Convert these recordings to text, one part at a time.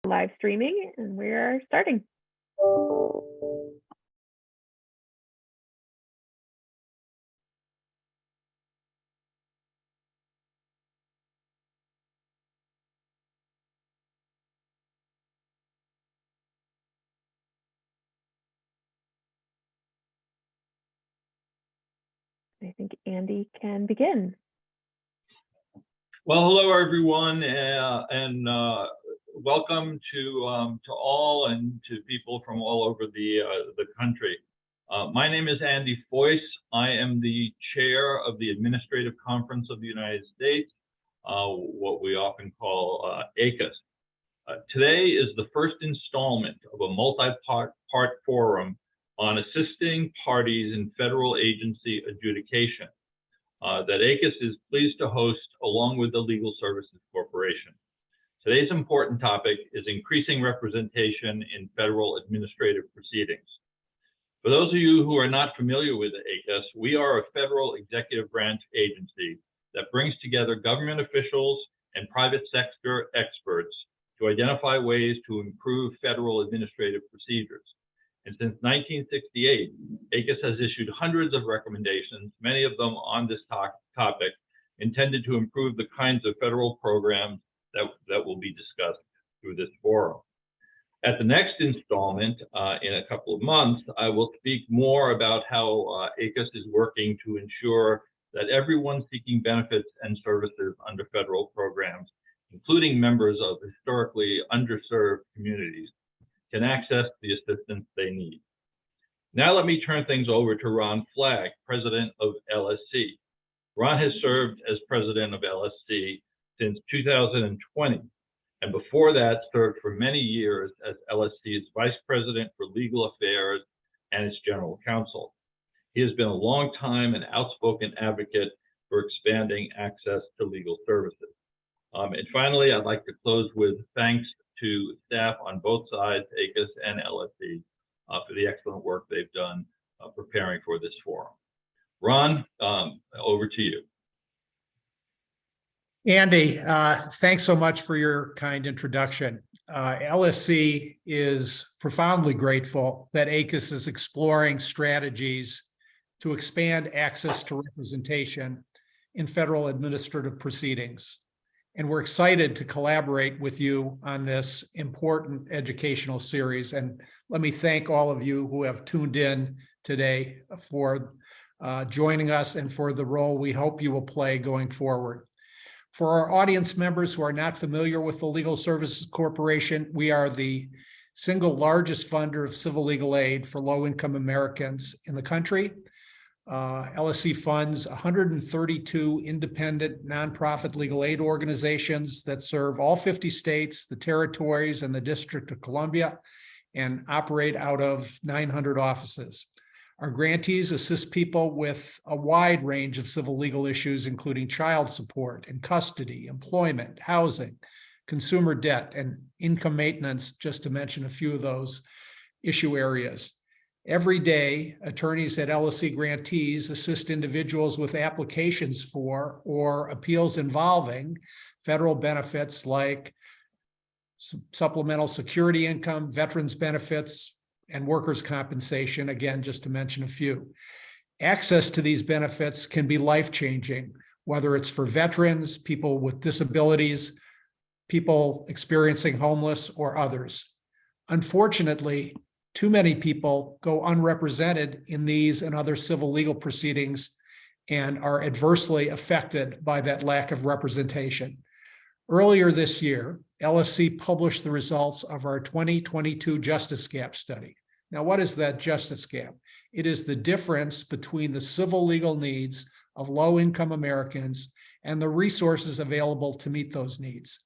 Live streaming, and we're starting. I think Andy can begin. Well, hello everyone, and welcome to all and to people from all over the country. My name is Andy Foyce. I am the chair of the Administrative Conference of the United States, what we often call ACUS. Today is the first installment of a multi-part forum on assisting parties in federal agency adjudication that ACUS is pleased to host along with the Legal Services Corporation. Today's important topic is increasing representation in federal administrative proceedings. For those of you who are not familiar with ACUS, we are a federal executive branch agency that brings together government officials and private sector experts to identify ways to improve federal administrative procedures. And since 1968, ACUS has issued hundreds of recommendations, many of them on this topic, intended to improve the kinds of federal programs that will be discussed through this forum. At the next installment, in a couple of months, I will speak more about how ACUS is working to ensure that everyone seeking benefits and services under federal programs, including members of historically underserved communities, can access the assistance they need. Now let me turn things over to Ron Flagg, president of LSC. Ron has served as president of LSC since 2020, and before that served for many years as LSC's vice president for legal affairs and its general counsel. He has been a long time and outspoken advocate for expanding access to legal services. And finally, I'd like to close with thanks to staff on both sides, ACUS and LSC, for the excellent work they've done preparing for this forum. Ron, over to you. Andy, thanks so much for your kind introduction. LSC is profoundly grateful that ACUS is exploring strategies to expand access to representation in federal administrative proceedings. And we're excited to collaborate with you on this important educational series. And let me thank all of you who have tuned in today for joining us and for the role we hope you will play going forward. For our audience members who are not familiar with the Legal Services Corporation, we are the single largest funder of civil legal aid for low-income Americans in the country. LSC funds 132 independent nonprofit legal aid organizations that serve all 50 states, the territories, and the District of Columbia, and operate out of 900 offices. Our grantees assist people with a wide range of civil legal issues, including child support and custody, employment, housing, consumer debt, and income maintenance, just to mention a few of those issue areas. Every day, attorneys at LSC grantees assist individuals with applications for or appeals involving federal benefits like supplemental security income, veterans benefits, and workers' compensation, again, just to mention a few. Access to these benefits can be life-changing, whether it's for veterans, people with disabilities, people experiencing homeless, or others. Unfortunately, too many people go unrepresented in these and other civil legal proceedings and are adversely affected by that lack of representation. Earlier this year, LSC published the results of our 2022 Justice Gap study. Now, what is that justice gap? It is the difference between the civil legal needs of low-income Americans and the resources available to meet those needs.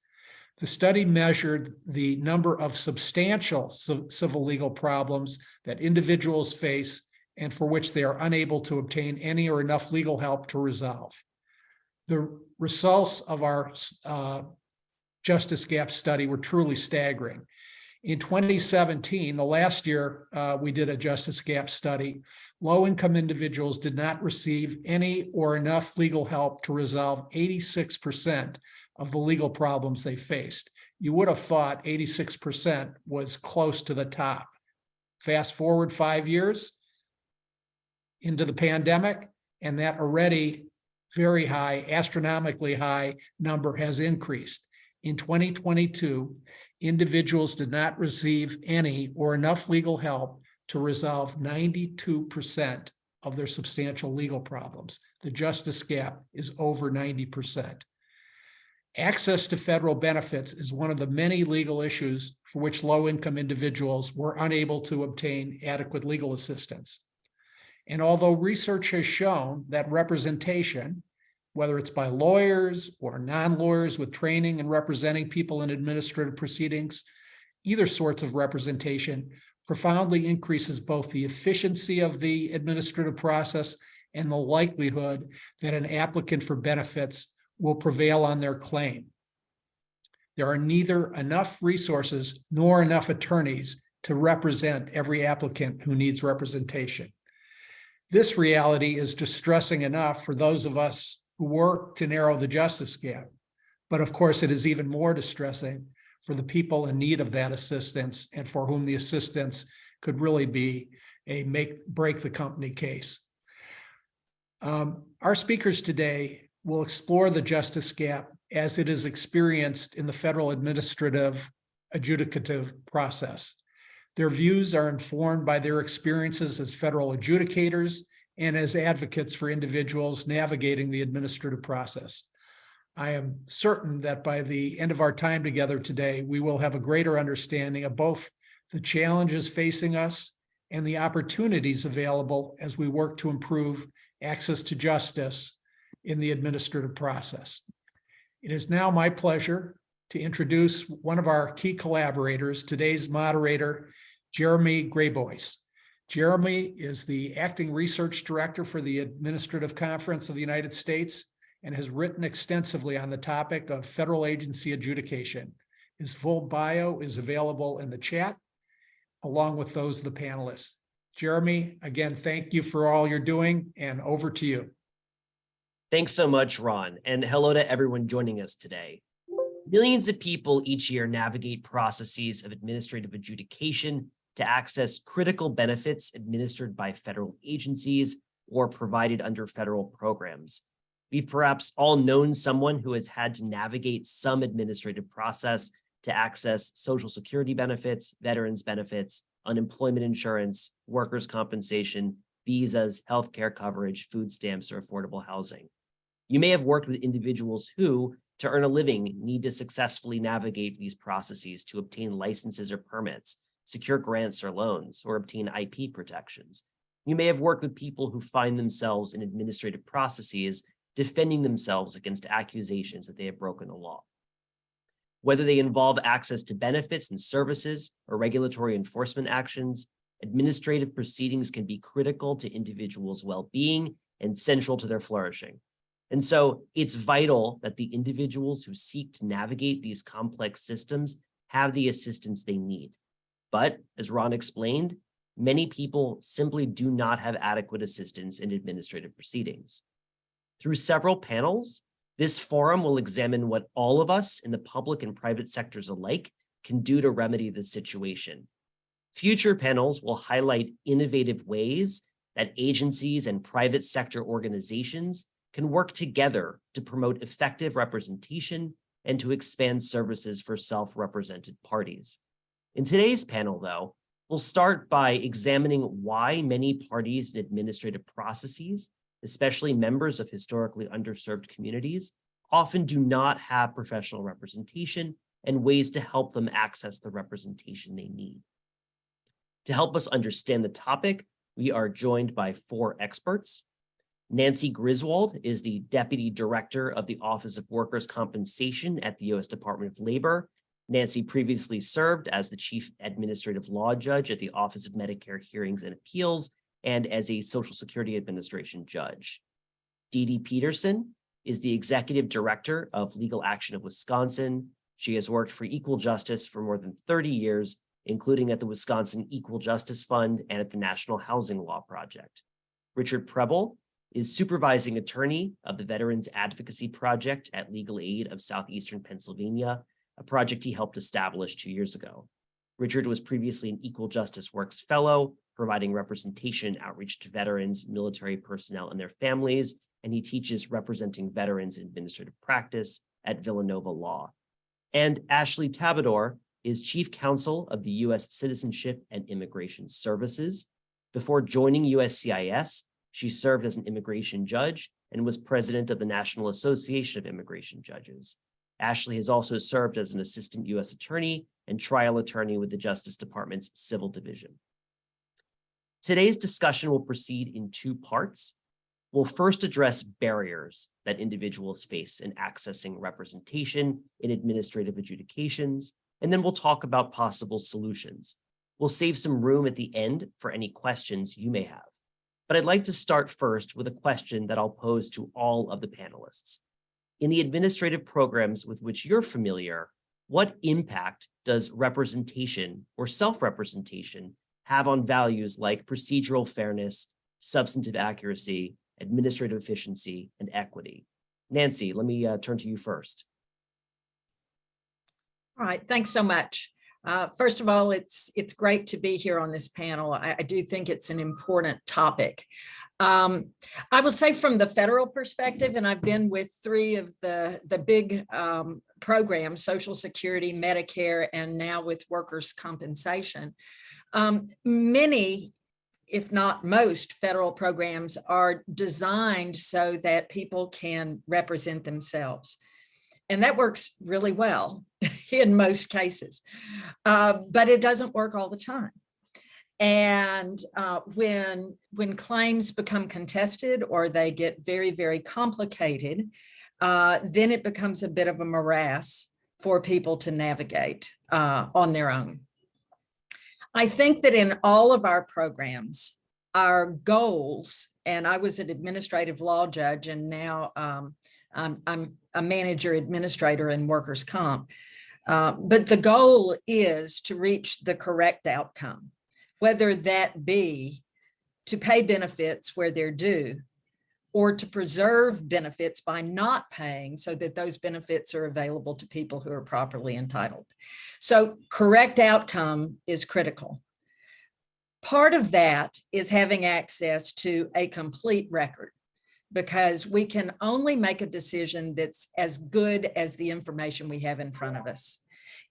The study measured the number of substantial civil legal problems that individuals face and for which they are unable to obtain any or enough legal help to resolve. The results of our Justice Gap study were truly staggering. In 2017, the last year we did a Justice Gap study, low-income individuals did not receive any or enough legal help to resolve 86% of the legal problems they faced. you would have thought 86% was close to the top. Fast forward 5 years into the pandemic, and that already very high, astronomically high number has increased. In 2022, individuals did not receive any or enough legal help to resolve 92% of their substantial legal problems. The justice gap is over 90%. Access to federal benefits is one of the many legal issues for which low-income individuals were unable to obtain adequate legal assistance. And although research has shown that representation, whether it's by lawyers or non-lawyers with training in representing people in administrative proceedings, either sorts of representation profoundly increases both the efficiency of the administrative process and the likelihood that an applicant for benefits will prevail on their claim. There are neither enough resources nor enough attorneys to represent every applicant who needs representation. This reality is distressing enough for those of us who work to narrow the justice gap. But of course, it is even more distressing for the people in need of that assistance and for whom the assistance could really be a break the company case. Our speakers today will explore the justice gap as it is experienced in the federal administrative adjudicative process. Their views are informed by their experiences as federal adjudicators and as advocates for individuals navigating the administrative process. I am certain that by the end of our time together today, we will have a greater understanding of both the challenges facing us and the opportunities available as we work to improve access to justice in the administrative process. It is now my pleasure to introduce one of our key collaborators, today's moderator, Jeremy Grabois. Jeremy is the acting research director for the Administrative Conference of the United States and has written extensively on the topic of federal agency adjudication. His full bio is available in the chat, along with those of the panelists. Jeremy, again, thank you for all you're doing, and over to you. Thanks so much, Ron, and hello to everyone joining us today. Millions of people each year navigate processes of administrative adjudication to access critical benefits administered by federal agencies or provided under federal programs. We've perhaps all known someone who has had to navigate some administrative process to access Social Security benefits, veterans benefits, unemployment insurance, workers' compensation, visas, healthcare coverage, food stamps, or affordable housing. You may have worked with individuals who, to earn a living, need to successfully navigate these processes to obtain licenses or permits, secure grants or loans, or obtain IP protections. You may have worked with people who find themselves in administrative processes defending themselves against accusations that they have broken the law. Whether they involve access to benefits and services or regulatory enforcement actions, administrative proceedings can be critical to individuals' well-being and central to their flourishing. And so it's vital that the individuals who seek to navigate these complex systems have the assistance they need. But as Ron explained, many people simply do not have adequate assistance in administrative proceedings. Through several panels, this forum will examine what all of us in the public and private sectors alike can do to remedy this situation. Future panels will highlight innovative ways that agencies and private sector organizations can work together to promote effective representation and to expand services for self-represented parties. In today's panel, though, we'll start by examining why many parties in administrative processes, especially members of historically underserved communities, often do not have professional representation and ways to help them access the representation they need. To help us understand the topic, we are joined by 4 experts. Nancy Griswold is the Deputy Director of the Office of Workers' Compensation at the U.S. Department of Labor. Nancy previously served as the Chief Administrative Law Judge at the Office of Medicare Hearings and Appeals and as a Social Security Administration judge. Dee Dee Peterson is the Executive Director of Legal Action of Wisconsin. She has worked for equal justice for more than 30 years, including at the Wisconsin Equal Justice Fund and at the National Housing Law Project. Richard Preble is Supervising Attorney of the Veterans Advocacy Project at Legal Aid of Southeastern Pennsylvania. a project he helped establish 2 years ago. Richard was previously an Equal Justice Works Fellow, providing representation and outreach to veterans, military personnel, and their families, and he teaches representing veterans in administrative practice at Villanova Law. And Ashley Tabador is Chief Counsel of the U.S. Citizenship and Immigration Services. Before joining USCIS, she served as an immigration judge and was president of the National Association of Immigration Judges. Ashley has also served as an assistant U.S. attorney and trial attorney with the Justice Department's Civil Division. Today's discussion will proceed in 2 parts. We'll first address barriers that individuals face in accessing representation in administrative adjudications, and then we'll talk about possible solutions. We'll save some room at the end for any questions you may have. But I'd like to start first with a question that I'll pose to all of the panelists. In the administrative programs with which you're familiar, what impact does representation or self-representation have on values like procedural fairness, substantive accuracy, administrative efficiency, and equity? Nancy, let me turn to you first. All right, thanks so much. First of all, it's great to be here on this panel. I do think it's an important topic. I will say from the federal perspective, and I've been with 3 of the big programs, Social Security, Medicare, and now with workers' compensation. Many, if not most, federal programs are designed so that people can represent themselves. And that works really well in most cases, but it doesn't work all the time. And when claims become contested or they get very, very complicated, then it becomes a bit of a morass for people to navigate on their own. I think that in all of our programs, our goals, and I was an administrative law judge, and now I'm a manager administrator in workers' comp. But the goal is to reach the correct outcome, whether that be to pay benefits where they're due, or to preserve benefits by not paying so that those benefits are available to people who are properly entitled. So correct outcome is critical. Part of that is having access to a complete record, because we can only make a decision that's as good as the information we have in front of us.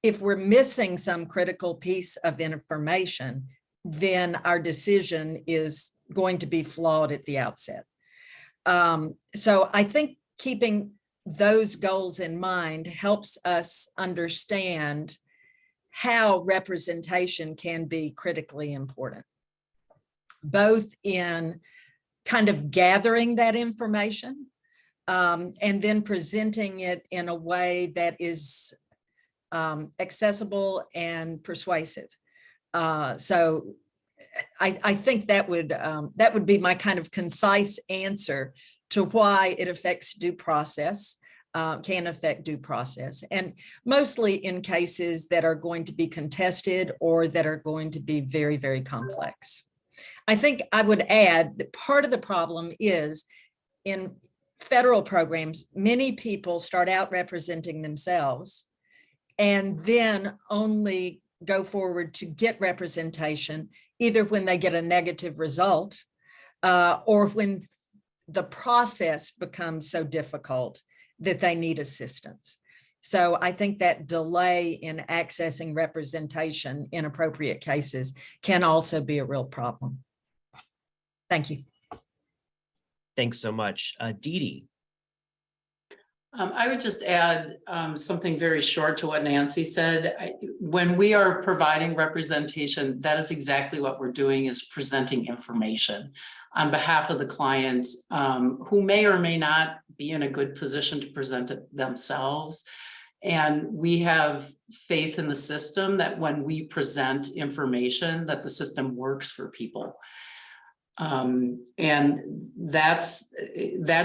If we're missing some critical piece of information, then our decision is going to be flawed at the outset. So I think keeping those goals in mind helps us understand how representation can be critically important, both in kind of gathering that information and then presenting it in a way that is accessible and persuasive. So I think that would be my kind of concise answer to why it affects due process, can affect due process, and mostly in cases that are going to be contested or that are going to be very, very complex. I think I would add that part of the problem is in federal programs, many people start out representing themselves and then only go forward to get representation, either when they get a negative result or when the process becomes so difficult that they need assistance. So I think that delay in accessing representation in appropriate cases can also be a real problem. Thank you. Thanks so much. Dee Dee. I would just add something very short to what Nancy said. When we are providing representation, that is exactly what we're doing, is presenting information on behalf of the client who may or may not be in a good position to present it themselves. And we have faith in the system that when we present information, that the system works for people. And that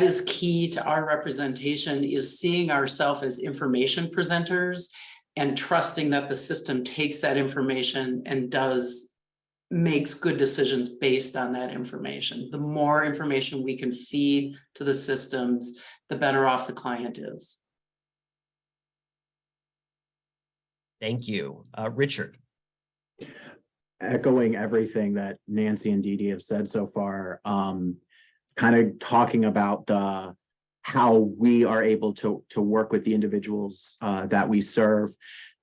is key to our representation, is seeing ourselves as information presenters and trusting that the system takes that information and makes good decisions based on that information. The more information we can feed to the systems, the better off the client is. Thank you. Richard. Echoing everything that Nancy and Dee Dee have said so far, kind of talking about how we are able to work with the individuals that we serve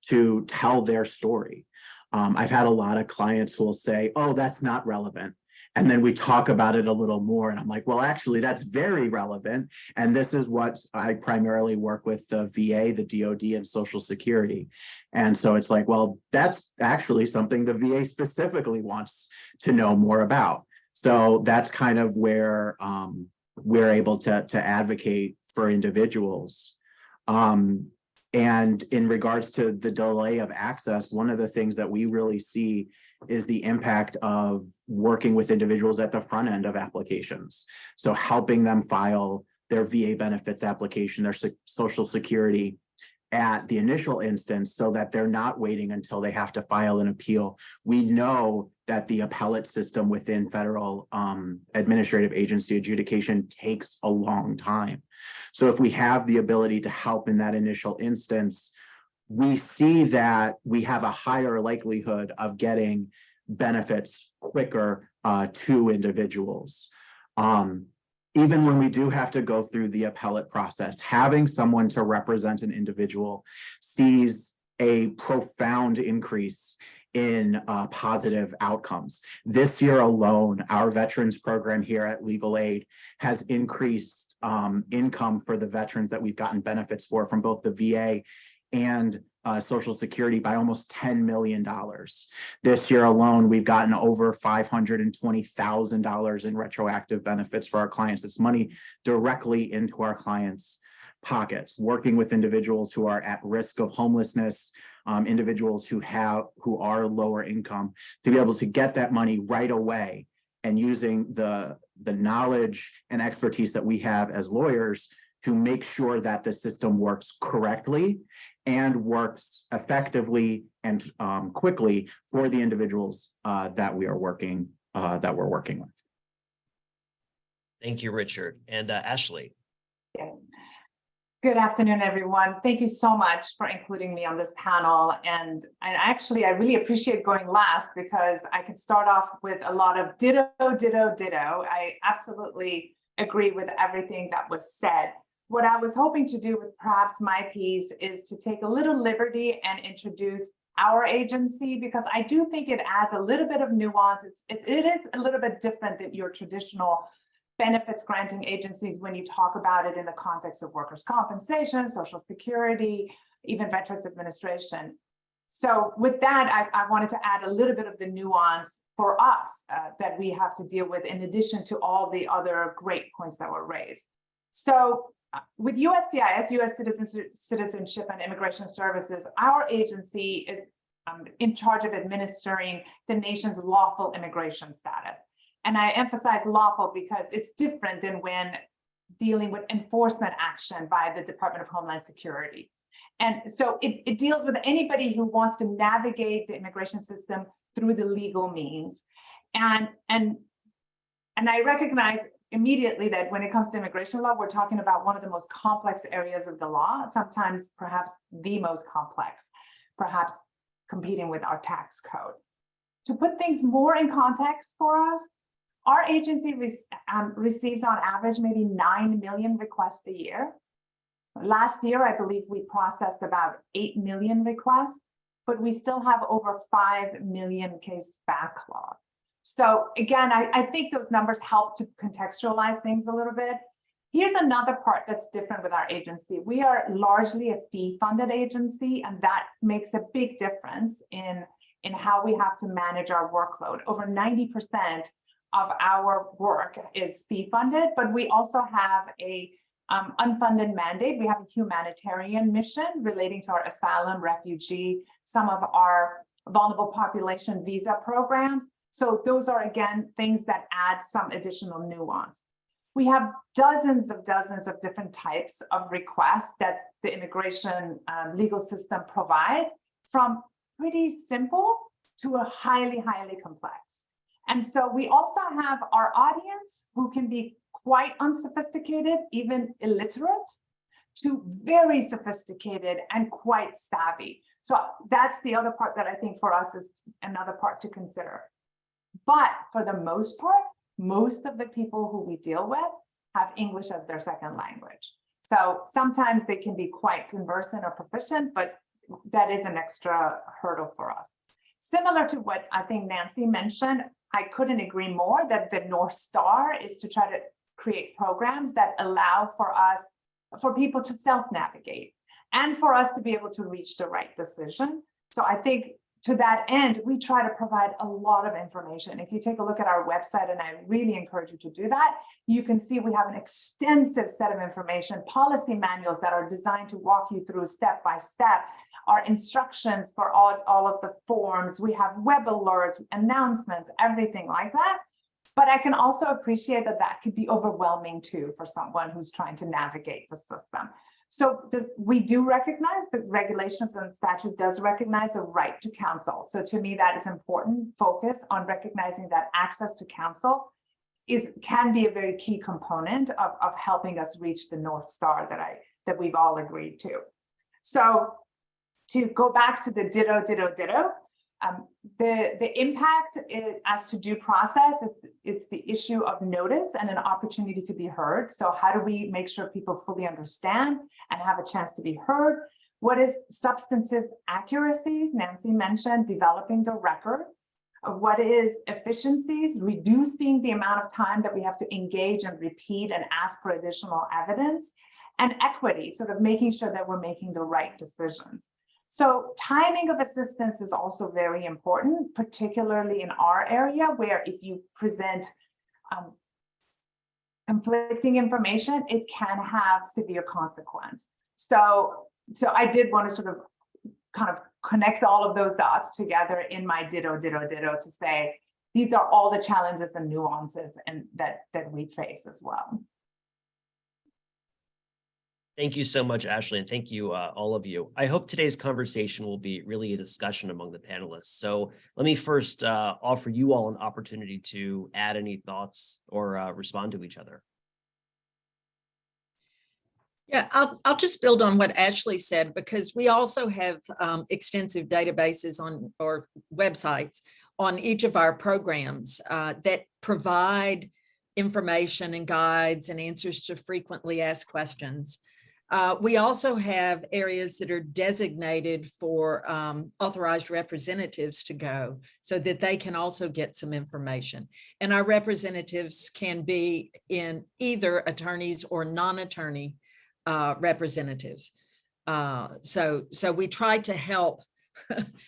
to tell their story. I've had a lot of clients who will say, oh, that's not relevant. And then we talk about it a little more. And I'm like, well, actually, that's very relevant. And this is what I primarily work with the VA, the DoD, and Social Security. And so it's like, well, that's actually something the VA specifically wants to know more about. So that's kind of where we're able to advocate for individuals. And in regards to the delay of access, one of the things that we really see is the impact of working with individuals at the front end of applications. So helping them file their VA benefits application, their Social Security at the initial instance, so that they're not waiting until they have to file an appeal. We know that the appellate system within federal administrative agency adjudication takes a long time. So if we have the ability to help in that initial instance, we see that we have a higher likelihood of getting benefits quicker to individuals. Even when we do have to go through the appellate process, having someone to represent an individual sees a profound increase in positive outcomes. This year alone, our veterans program here at Legal Aid has increased income for the veterans that we've gotten benefits for from both the VA and Social Security by almost $10 million. This year alone, we've gotten over $520,000 in retroactive benefits for our clients. This money directly into our clients' pockets, working with individuals who are at risk of homelessness, individuals who are lower income, to be able to get that money right away, and using the knowledge and expertise that we have as lawyers to make sure that the system works correctly and works effectively and quickly for the individuals that we're working with. Thank you, Richard. And Ashley. Good afternoon, everyone. Thank you so much for including me on this panel. And actually, I really appreciate going last because I could start off with a lot of ditto, ditto, ditto. I absolutely agree with everything that was said. What I was hoping to do with perhaps my piece is to take a little liberty and introduce our agency, because I do think it adds a little bit of nuance. It is a little bit different than your traditional benefits granting agencies when you talk about it in the context of workers' compensation, Social Security, even Veterans Administration. So with that, I wanted to add a little bit of the nuance for us that we have to deal with in addition to all the other great points that were raised. So with USCIS, U.S. Citizenship and Immigration Services, our agency is in charge of administering the nation's lawful immigration status. And I emphasize lawful because it's different than when dealing with enforcement action by the Department of Homeland Security. And so it deals with anybody who wants to navigate the immigration system through the legal means. And I recognize immediately that when it comes to immigration law, we're talking about one of the most complex areas of the law, sometimes perhaps the most complex, perhaps competing with our tax code. To put things more in context for us, our agency receives on average maybe 9 million requests a year. Last year, I believe we processed about 8 million requests, but we still have over 5 million case backlog. So again, I think those numbers help to contextualize things a little bit. Here's another part that's different with our agency. We are largely a fee-funded agency, and that makes a big difference in how we have to manage our workload. Over 90% of our work is fee-funded, but we also have a unfunded mandate. We have a humanitarian mission relating to our asylum, refugee, some of our vulnerable population visa programs. So those are, again, things that add some additional nuance. We have dozens of different types of requests that the immigration legal system provides, from pretty simple to a highly, highly complex. And so we also have our audience who can be quite unsophisticated, even illiterate, to very sophisticated and quite savvy. So that's the other part that I think for us is another part to consider. But for the most part, most of the people who we deal with have English as their second language. So sometimes they can be quite conversant or proficient, but that is an extra hurdle for us. Similar to what I think Nancy mentioned, I couldn't agree more that the North Star is to try to create programs that allow for people to self-navigate and for us to be able to reach the right decision. So I think to that end, we try to provide a lot of information. If you take a look at our website, and I really encourage you to do that, you can see we have an extensive set of information, policy manuals that are designed to walk you through step by step, our instructions for all of the forms. We have web alerts, announcements, everything like that. But I can also appreciate that that could be overwhelming too for someone who's trying to navigate the system. So we do recognize the regulations and statute does recognize a right to counsel. So to me, that is important focus on recognizing that access to counsel can be a very key component of helping us reach the North Star that we've all agreed to. So to go back to the ditto, the impact as to due process it's the issue of notice and an opportunity to be heard. So how do we make sure people fully understand and have a chance to be heard? What is substantive accuracy? Nancy mentioned developing the record. What is efficiencies? Reducing the amount of time that we have to engage and repeat and ask for additional evidence. And equity, sort of making sure that we're making the right decisions. So timing of assistance is also very important, particularly in our area, where if you present conflicting information, it can have severe consequence. So I did want to sort of kind of connect all of those dots together in my ditto to say, these are all the challenges and nuances and that we face as well. Thank you so much, Ashley, and thank you, all of you. I hope today's conversation will be really a discussion among the panelists. So let me first offer you all an opportunity to add any thoughts or respond to each other. Yeah, I'll just build on what Ashley said, because we also have extensive databases or websites on each of our programs that provide information and guides and answers to frequently asked questions. We also have areas that are designated for authorized representatives to go so that they can also get some information. And our representatives can be in either attorneys or non-attorney representatives. So we try to help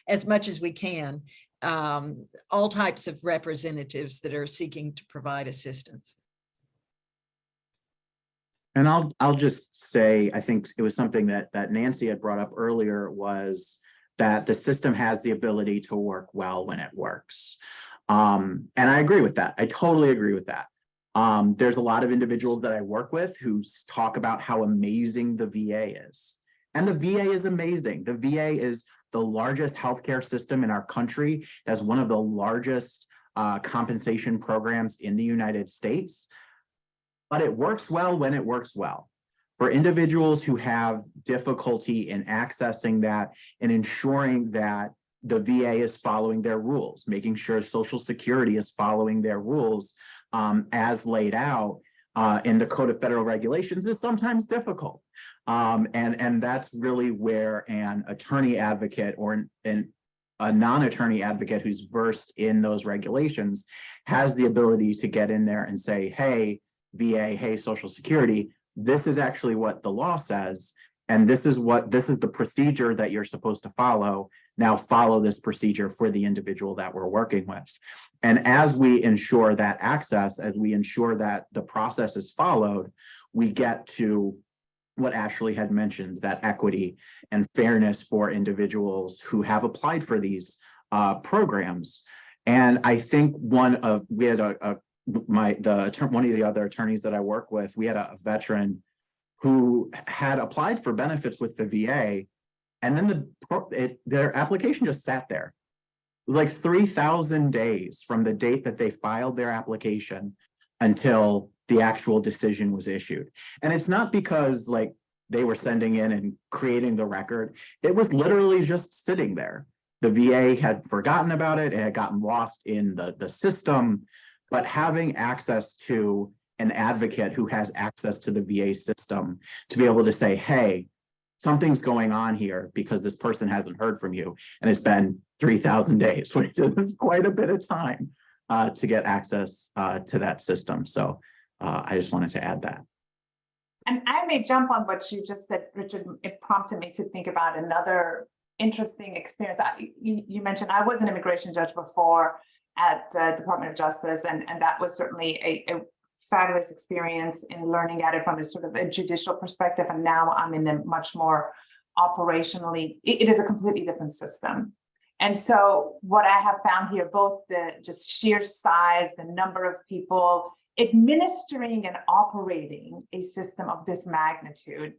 as much as we can all types of representatives that are seeking to provide assistance. And I'll just say, I think it was something that Nancy had brought up earlier, was that the system has the ability to work well when it works. And I agree with that. I totally agree with that. There's a lot of individuals that I work with who talk about how amazing the VA is. And the VA is amazing. The VA is the largest healthcare system in our country. It has one of the largest compensation programs in the United States. But it works well when it works well. For individuals who have difficulty in accessing that and ensuring that the VA is following their rules, making sure Social Security is following their rules as laid out in the Code of Federal Regulations is sometimes difficult. And that's really where an attorney advocate or a non-attorney advocate who's versed in those regulations has the ability to get in there and say, hey, VA, hey, Social Security, this is actually what the law says, and this is the procedure that you're supposed to follow. Now follow this procedure for the individual that we're working with. And as we ensure that access, as we ensure that the process is followed, we get to what Ashley had mentioned, that equity and fairness for individuals who have applied for these programs. And I think one of the other attorneys that I work with, we had a veteran who had applied for benefits with the VA, and then their application just sat there. It was like 3,000 days from the date that they filed their application until the actual decision was issued. And it's not because like they were sending in and creating the record. It was literally just sitting there. The VA had forgotten about it. It had gotten lost in the system, but having access to an advocate who has access to the VA system to be able to say, hey, something's going on here because this person hasn't heard from you. And it's been 3,000 days, which is quite a bit of time to get access to that system. So I just wanted to add that. And I may jump on what you just said, Richard. It prompted me to think about another interesting experience. You mentioned I was an immigration judge before at Department of Justice, and that was certainly a fabulous experience in learning at it from a sort of a judicial perspective. And now I'm in a much more operationally, it is a completely different system. And so what I have found here, both the just sheer size, the number of people administering and operating a system of this magnitude,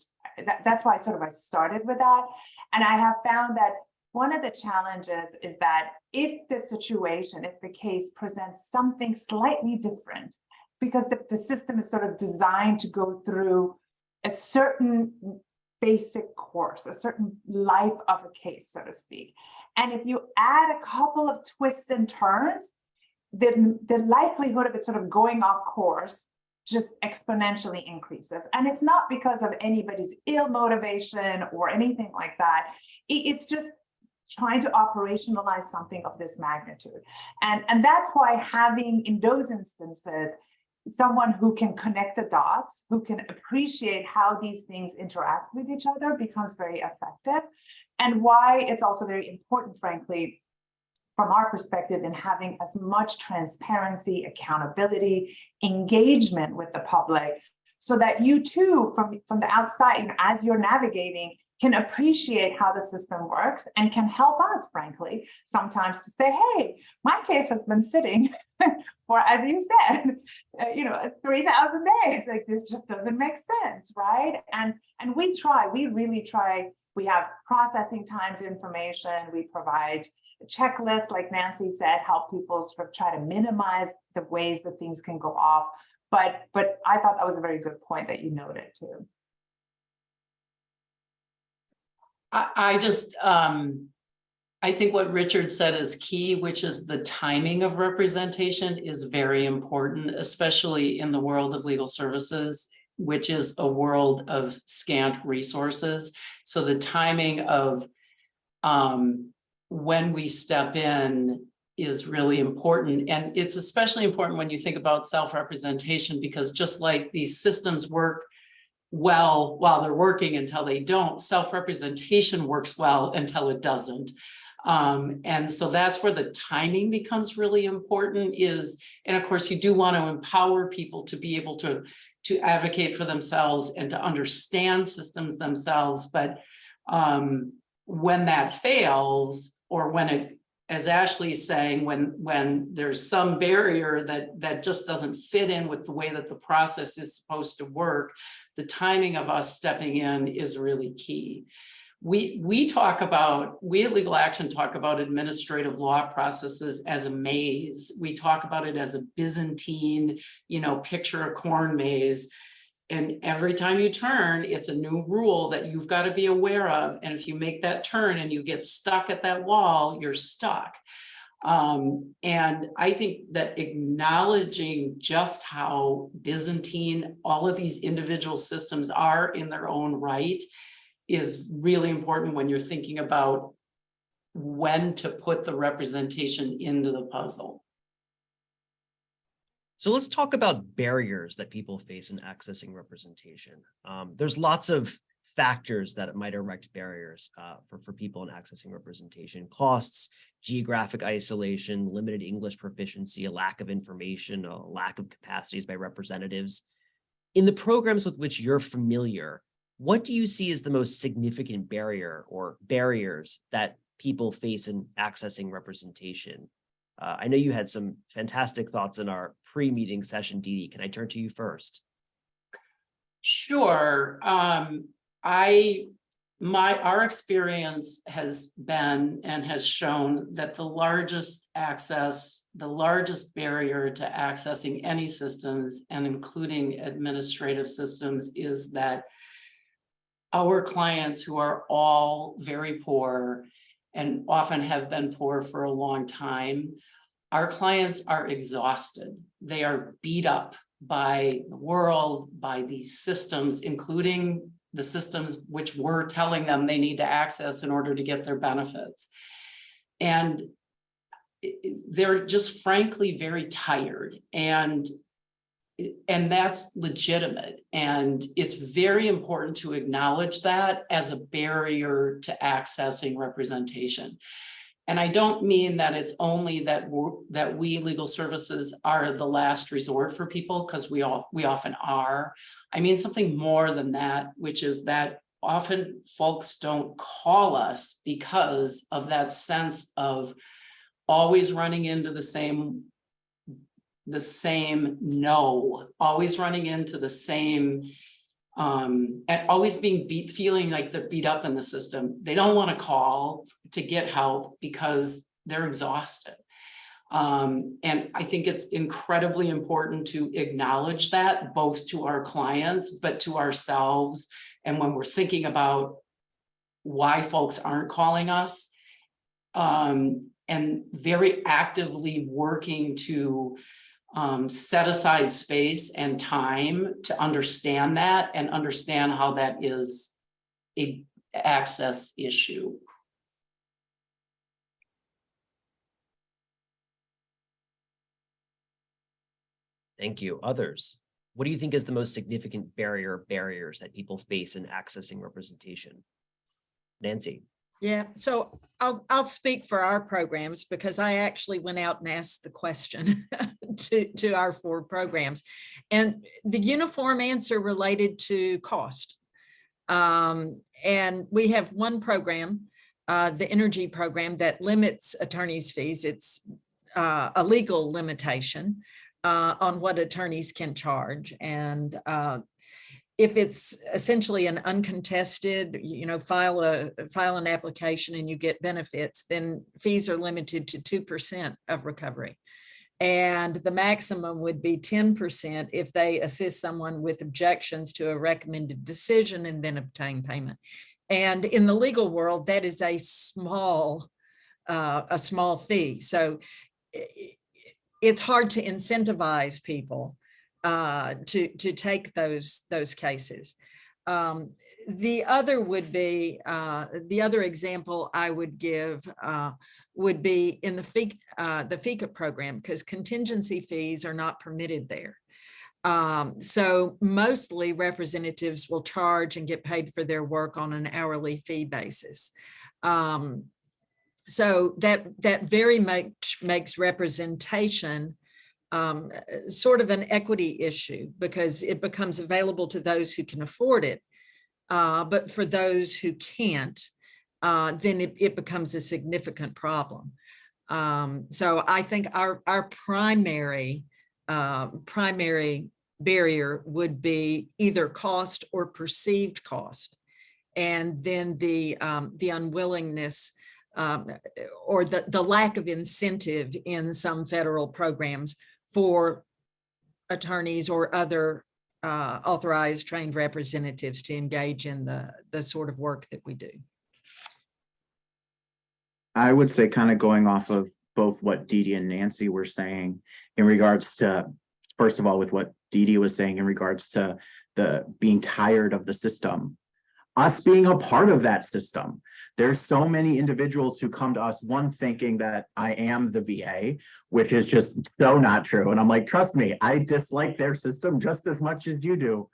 that's why I started with that. And I have found that one of the challenges is that if the case presents something slightly different, because the system is sort of designed to go through a certain basic course, a certain life of a case, so to speak. And if you add a couple of twists and turns, then the likelihood of it sort of going off course just exponentially increases. And it's not because of anybody's ill motivation or anything like that. It's just trying to operationalize something of this magnitude. And that's why having, in those instances, someone who can connect the dots, who can appreciate how these things interact with each other becomes very effective. And why it's also very important, frankly, from our perspective, in having as much transparency, accountability, engagement with the public, so that you too, from the outside, as you're navigating, can appreciate how the system works and can help us, frankly, sometimes to say, hey, my case has been sitting for, as you said, 3,000 days. Like, this just doesn't make sense, right? And we really try. We have processing times information. We provide checklists, like Nancy said, help people sort of try to minimize the ways that things can go off. But I thought that was a very good point that you noted too. I think what Richard said is key, which is the timing of representation is very important, especially in the world of legal services, which is a world of scant resources. So the timing of when we step in is really important. And it's especially important when you think about self-representation, because just like these systems work well while they're working until they don't, self-representation works well until it doesn't. And so that's where the timing becomes really important and of course you do want to empower people to be able to advocate for themselves and to understand systems themselves. But when that fails, or when it, as Ashley's saying, when there's some barrier that just doesn't fit in with the way that the process is supposed to work, the timing of us stepping in is really key. We at Legal Action talk about administrative law processes as a maze. We talk about it as a Byzantine, picture a corn maze. And every time you turn, it's a new rule that you've got to be aware of. And if you make that turn and you get stuck at that wall, you're stuck. And I think that acknowledging just how Byzantine all of these individual systems are in their own right is really important when you're thinking about when to put the representation into the puzzle. So let's talk about barriers that people face in accessing representation. There's lots of factors that might erect barriers for people in accessing representation: costs, geographic isolation, limited English proficiency, a lack of information, a lack of capacities by representatives. In the programs with which you're familiar, what do you see as the most significant barrier or barriers that people face in accessing representation? I know you had some fantastic thoughts in our pre-meeting session, Dee. Can I turn to you first? Sure. Our experience has been and has shown that the largest barrier to accessing any systems, and including administrative systems, is that our clients, who are all very poor and often have been poor for a long time, our clients are exhausted. They are beat up by the world, by these systems, including the systems which we're telling them they need to access in order to get their benefits. And they're just frankly very tired, and that's legitimate. And it's very important to acknowledge that as a barrier to accessing representation. And I don't mean that it's only that we legal services are the last resort for people, because we often are. I mean something more than that, which is that often folks don't call us because of that sense of always running into the same no, always running into the same, and always being feeling like they're beat up in the system. They don't want to call to get help because they're exhausted. And I think it's incredibly important to acknowledge that, both to our clients, but to ourselves. And when we're thinking about why folks aren't calling us, and very actively working to set aside space and time to understand that, and understand how that is an access issue. Thank you. Others, what do you think is the most significant barriers that people face in accessing representation? Nancy. Yeah, so I'll speak for our programs, because I actually went out and asked the question to our 4 programs, and the uniform answer related to cost. And we have one program, the energy program, that limits attorneys' fees. It's a legal limitation on what attorneys can charge. And if it's essentially an uncontested, file an application and you get benefits, then fees are limited to 2% of recovery. And the maximum would be 10% if they assist someone with objections to a recommended decision and then obtain payment. And in the legal world, that is a small fee. So it's hard to incentivize people to take those cases. The other would be, the other example I would give would be in the FECA program, because contingency fees are not permitted there. So mostly representatives will charge and get paid for their work on an hourly fee basis. So that very much makes representation sort of an equity issue, because it becomes available to those who can afford it. But for those who can't, then it becomes a significant problem. So I think our primary barrier would be either cost or perceived cost, and then the unwillingness or the lack of incentive in some federal programs for attorneys or other authorized trained representatives to engage in the sort of work that we do. I would say, kind of going off of both what Dee Dee and Nancy were saying in regards to, first of all, with what Dee Dee was saying in regards to the being tired of the system, us being a part of that system. There's so many individuals who come to us, one, thinking that I am the VA, which is just so not true. And I'm like, trust me, I dislike their system just as much as you do.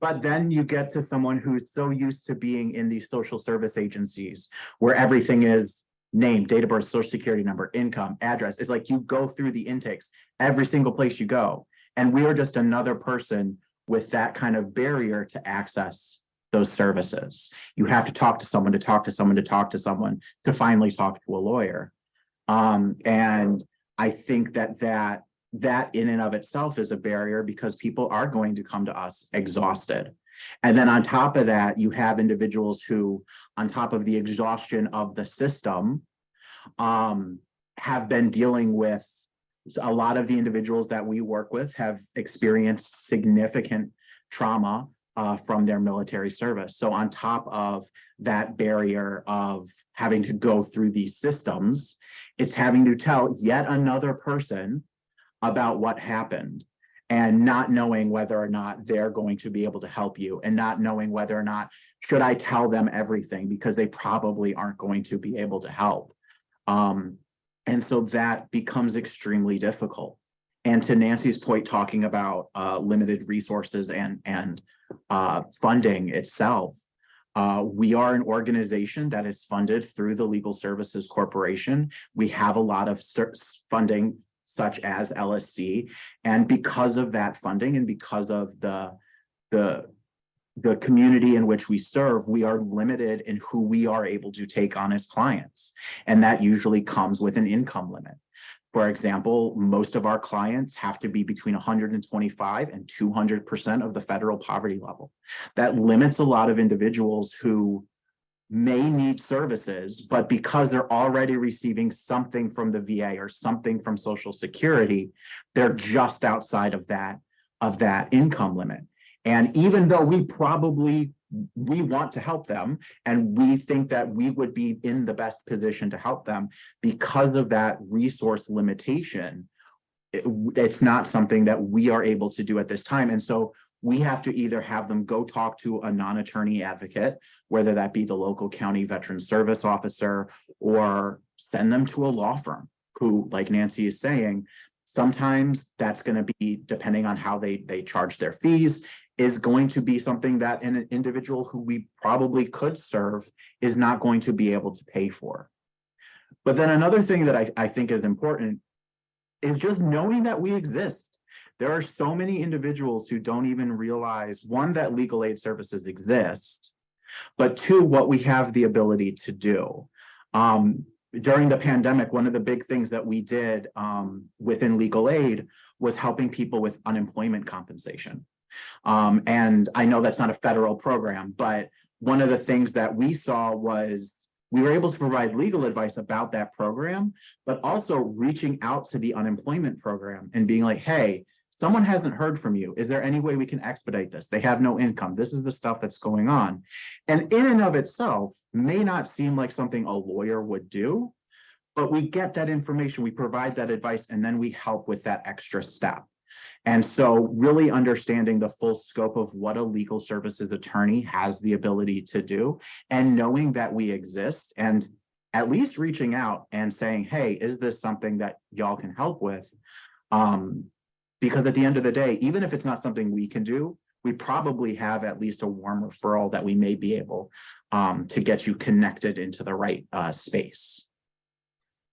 But then you get to someone who's so used to being in these social service agencies where everything is name, date of birth, social security number, income, address. It's like you go through the intakes every single place you go. And we are just another person with that kind of barrier to access those services. You have to talk to someone, to talk to someone, to talk to someone, to finally talk to a lawyer. And I think that in and of itself is a barrier, because people are going to come to us exhausted. And then on top of that, you have individuals who, on top of the exhaustion of the system, have been dealing with, a lot of the individuals that we work with have experienced significant trauma from their military service. So on top of that barrier of having to go through these systems, it's having to tell yet another person about what happened and not knowing whether or not they're going to be able to help you, and not knowing whether or not should I tell them everything, because they probably aren't going to be able to help. And so that becomes extremely difficult. And to Nancy's point, talking about limited resources and funding itself, we are an organization that is funded through the Legal Services Corporation. We have a lot of funding such as LSC, and because of that funding and because of the community in which we serve, we are limited in who we are able to take on as clients, and that usually comes with an income limit. For example, most of our clients have to be between 125 and 200% of the federal poverty level. That limits a lot of individuals who may need services, but because they're already receiving something from the VA or something from Social Security, they're just outside of that income limit. And even though we want to help them, and we think that we would be in the best position to help them, because of that resource limitation, it's not something that we are able to do at this time. And so we have to either have them go talk to a non-attorney advocate, whether that be the local county veteran service officer, or send them to a law firm who, like Nancy is saying, sometimes that's going to be, depending on how they charge their fees, is going to be something that an individual who we probably could serve is not going to be able to pay for. But then another thing that I think is important is just knowing that we exist. There are so many individuals who don't even realize, one, that legal aid services exist, but two, what we have the ability to do. During the pandemic, one of the big things that we did within legal aid was helping people with unemployment compensation. And I know that's not a federal program, but one of the things that we saw was we were able to provide legal advice about that program, but also reaching out to the unemployment program and being like, hey, someone hasn't heard from you. Is there any way we can expedite this? They have no income. This is the stuff that's going on. And in and of itself may not seem like something a lawyer would do, but we get that information, we provide that advice, and then we help with that extra step. And so really understanding the full scope of what a legal services attorney has the ability to do, and knowing that we exist, and at least reaching out and saying, hey, is this something that y'all can help with? Because at the end of the day, even if it's not something we can do, we probably have at least a warm referral that we may be able to get you connected into the right space.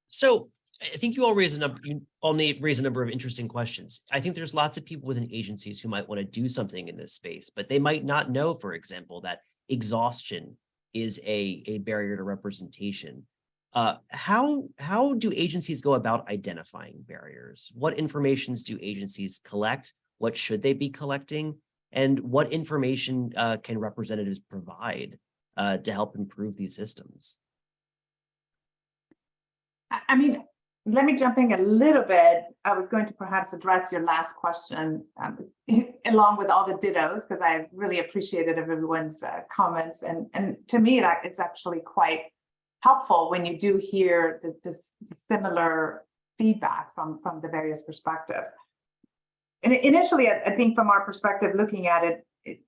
So I think you all raise a number of interesting questions. I think there's lots of people within agencies who might want to do something in this space, but they might not know, for example, that exhaustion is a barrier to representation. How do agencies go about identifying barriers? What informations do agencies collect? What should they be collecting? And what information can representatives provide to help improve these systems? I mean, let me jump in a little bit. I was going to perhaps address your last question along with all the dittos, because I really appreciated everyone's comments. And to me, it's actually quite helpful when you do hear the similar feedback from the various perspectives. And initially, I think from our perspective, looking at it,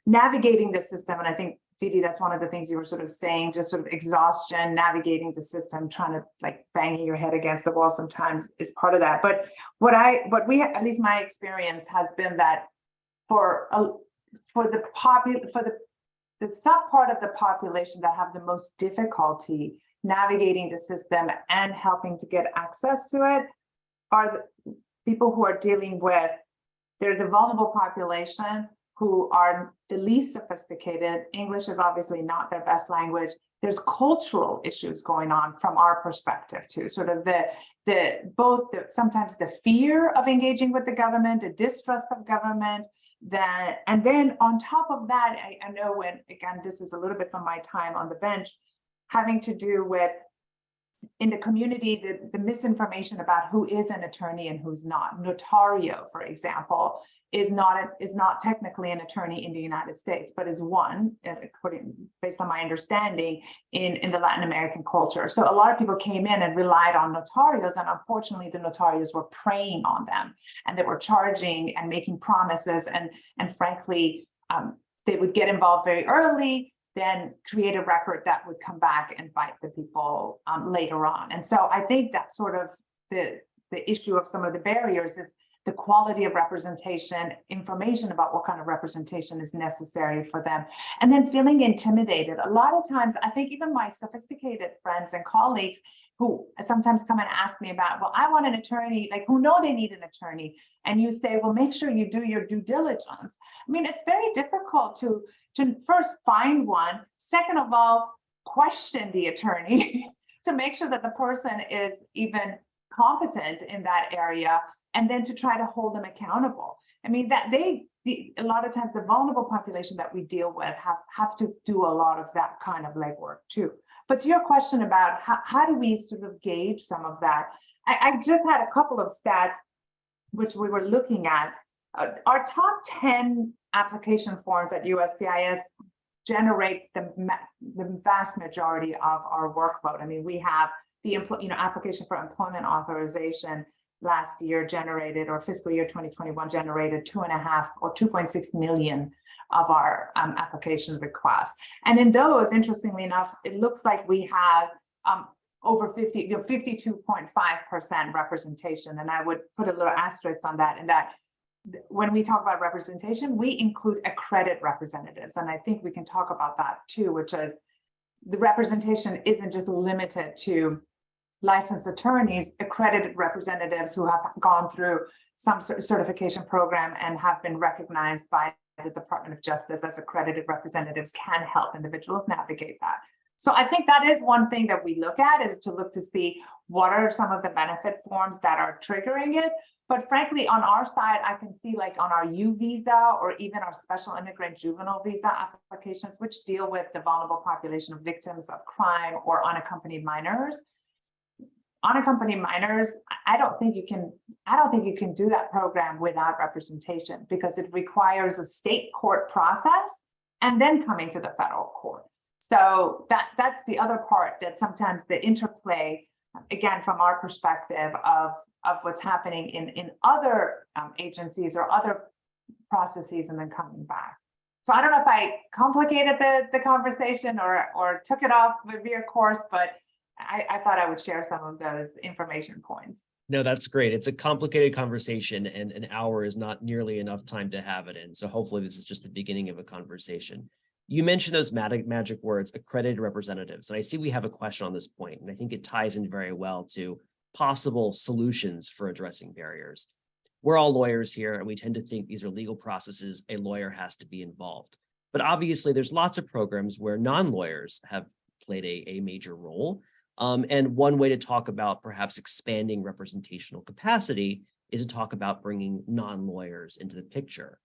navigating the system, and I think, Didi, that's one of the things you were sort of saying, just sort of exhaustion, navigating the system, trying to like banging your head against the wall sometimes is part of that. But at least my experience has been that for the subpart of the population that have the most difficulty navigating the system and helping to get access to it are the people who are dealing with, they're the vulnerable population who are the least sophisticated. English is obviously not their best language. There's cultural issues going on from our perspective too. Sort of sometimes the fear of engaging with the government, the distrust of government, and then on top of that, I know when, again, this is a little bit from my time on the bench, having to do with in the community, the misinformation about who is an attorney and who's not. Notario, for example, is not technically an attorney in the United States, but is one, based on my understanding, in the Latin American culture. So a lot of people came in and relied on notarios, and unfortunately, the notarios were preying on them, and they were charging and making promises, and frankly, they would get involved very early, then create a record that would come back and bite the people later on. And so I think that's sort of the issue of some of the barriers is the quality of representation, information about what kind of representation is necessary for them, and then feeling intimidated. A lot of times, I think even my sophisticated friends and colleagues who sometimes come and ask me about, well, I want an attorney, like who know they need an attorney. And you say, well, make sure you do your due diligence. I mean, it's very difficult to first find one. Second of all, question the attorney to make sure that the person is even competent in that area, and then to try to hold them accountable. I mean, a lot of times the vulnerable population that we deal with have to do a lot of that kind of legwork too. But to your question about how do we sort of gauge some of that, I just had a couple of stats which we were looking at. Our top 10 application forms at USCIS generate the vast majority of our workload. I mean, we have the application for employment authorization last year generated, or fiscal year 2021 generated 2.5 or 2.6 million of our application requests. And in those, interestingly enough, it looks like we have over 52.5% representation. And I would put a little asterisk on that, in that when we talk about representation, we include accredited representatives. And I think we can talk about that too, which is the representation isn't just limited to licensed attorneys. Accredited representatives who have gone through some certification program and have been recognized by the Department of Justice as accredited representatives can help individuals navigate that. So I think that is one thing that we look at, is to look to see what are some of the benefit forms that are triggering it. But frankly, on our side, I can see, like on our U visa or even our special immigrant juvenile visa applications, which deal with the vulnerable population of victims of crime or unaccompanied minors. Unaccompanied minors, I don't think you can do that program without representation, because it requires a state court process and then coming to the federal court. So that's the other part, that sometimes the interplay, again, from our perspective of what's happening in other agencies or other processes, and then coming back. So I don't know if I complicated the conversation or took it off with your course, but I thought I would share some of those information points. No, that's great. It's a complicated conversation, and an hour is not nearly enough time to have it in. So hopefully this is just the beginning of a conversation. You mentioned those magic words, accredited representatives. And I see we have a question on this point, and I think it ties in very well to possible solutions for addressing barriers. We're all lawyers here, and we tend to think these are legal processes. A lawyer has to be involved. But obviously, there's lots of programs where non-lawyers have played a major role. And one way to talk about perhaps expanding representational capacity is to talk about bringing non-lawyers into the picture.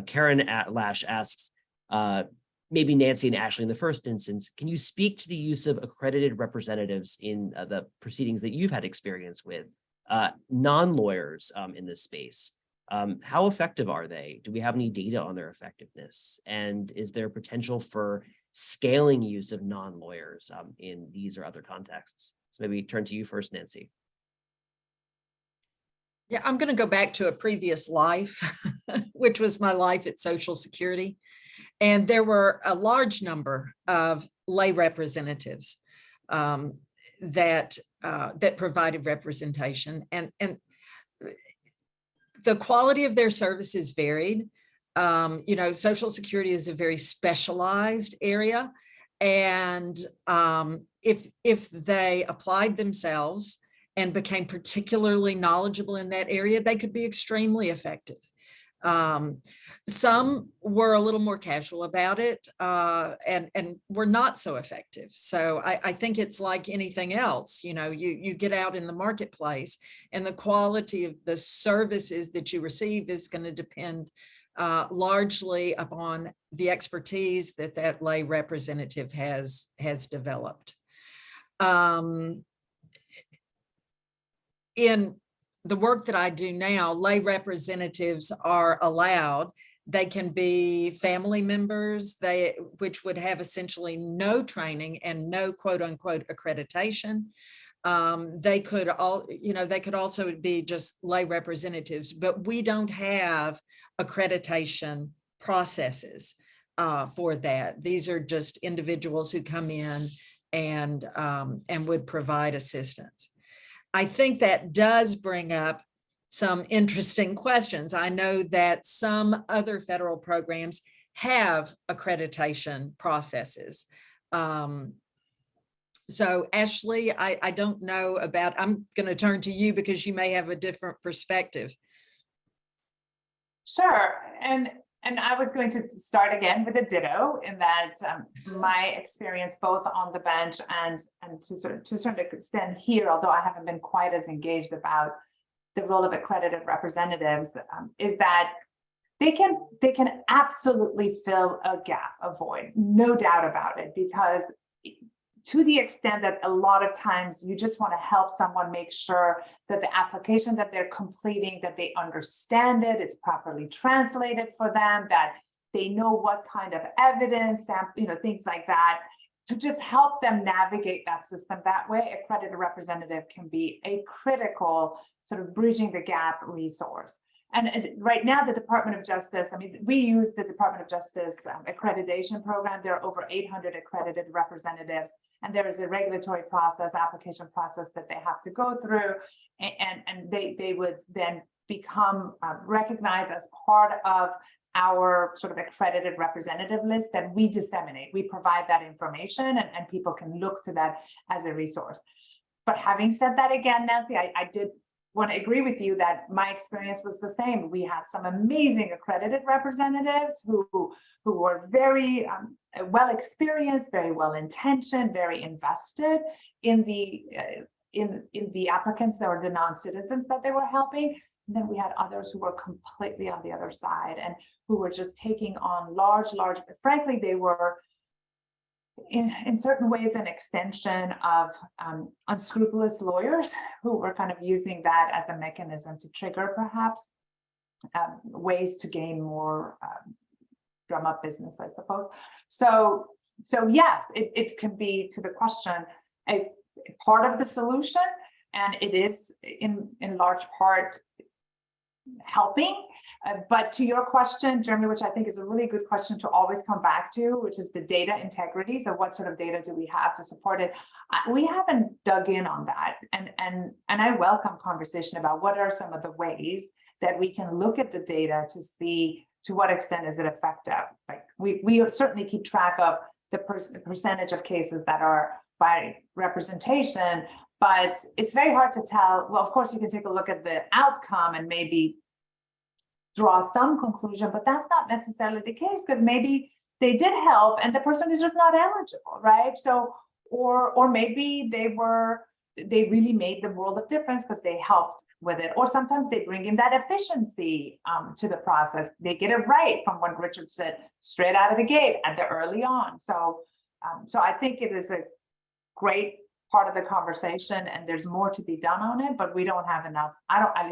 Karen Lash asks, maybe Nancy and Ashley in the first instance, can you speak to the use of accredited representatives in the proceedings that you've had experience with, non-lawyers in this space? How effective are they? Do we have any data on their effectiveness? And is there potential for scaling use of non-lawyers in these or other contexts? So maybe turn to you first, Nancy. Yeah, I'm going to go back to a previous life, which was my life at Social Security. And there were a large number of lay representatives that provided representation, and the quality of their services varied. Social Security is a very specialized area, and if they applied themselves and became particularly knowledgeable in that area, they could be extremely effective. Some were a little more casual about it and were not so effective. So I think it's like anything else. You get out in the marketplace, and the quality of the services that you receive is going to depend largely upon the expertise that lay representative has developed. in the work that I do now, lay representatives are allowed. They can be family members, which would have essentially no training and no quote unquote accreditation. They could also be just lay representatives, but we don't have accreditation processes for that. These are just individuals who come in and would provide assistance. I think that does bring up some interesting questions. I know that some other federal programs have accreditation processes. So Ashley, I don't know about, I'm going to turn to you because you may have a different perspective. Sure, and I was going to start again with a ditto in that my experience both on the bench and to a certain extent here, although I haven't been quite as engaged about the role of accredited representatives, is that they can absolutely fill a gap, a void, no doubt about it, because to the extent that a lot of times you just want to help someone make sure that the application that they're completing, that they understand it, it's properly translated for them, that they know what kind of evidence, things like that, to just help them navigate that system that way. Accredited representative can be a critical sort of bridging the gap resource. And right now, the Department of Justice, we use the Department of Justice accreditation program. There are over 800 accredited representatives, and there is a regulatory process, application process that they have to go through, and they would then become recognized as part of our sort of accredited representative list that we disseminate. We provide that information, and people can look to that as a resource. But having said that, again, Nancy, I did want to agree with you that my experience was the same. We had some amazing accredited representatives who were very well experienced, very well intentioned, very invested in the applicants that were the non-citizens that they were helping. And then we had others who were completely on the other side and who were just taking on large, frankly, they were in certain ways an extension of unscrupulous lawyers who were kind of using that as a mechanism to trigger perhaps ways to gain more drum up business, I suppose. So yes, it can be, to the question, a part of the solution, and it is in large part helping. But to your question, Jeremy, which I think is a really good question to always come back to, which is the data integrity. So what sort of data do we have to support it? We haven't dug in on that. And I welcome conversation about what are some of the ways that we can look at the data to see to what extent is it effective. Like we certainly keep track of the percentage of cases that are by representation, but it's very hard to tell. Well, of course, you can take a look at the outcome and maybe draw some conclusion, but that's not necessarily the case, because maybe they did help and the person is just not eligible, right? So, or maybe they really made the world of difference because they helped with it. Or sometimes they bring in that efficiency to the process. They get it right, from what Richard said, straight out of the gate at the early on. So I think it is a great part of the conversation, and there's more to be done on it, but we don't have enough. I don't have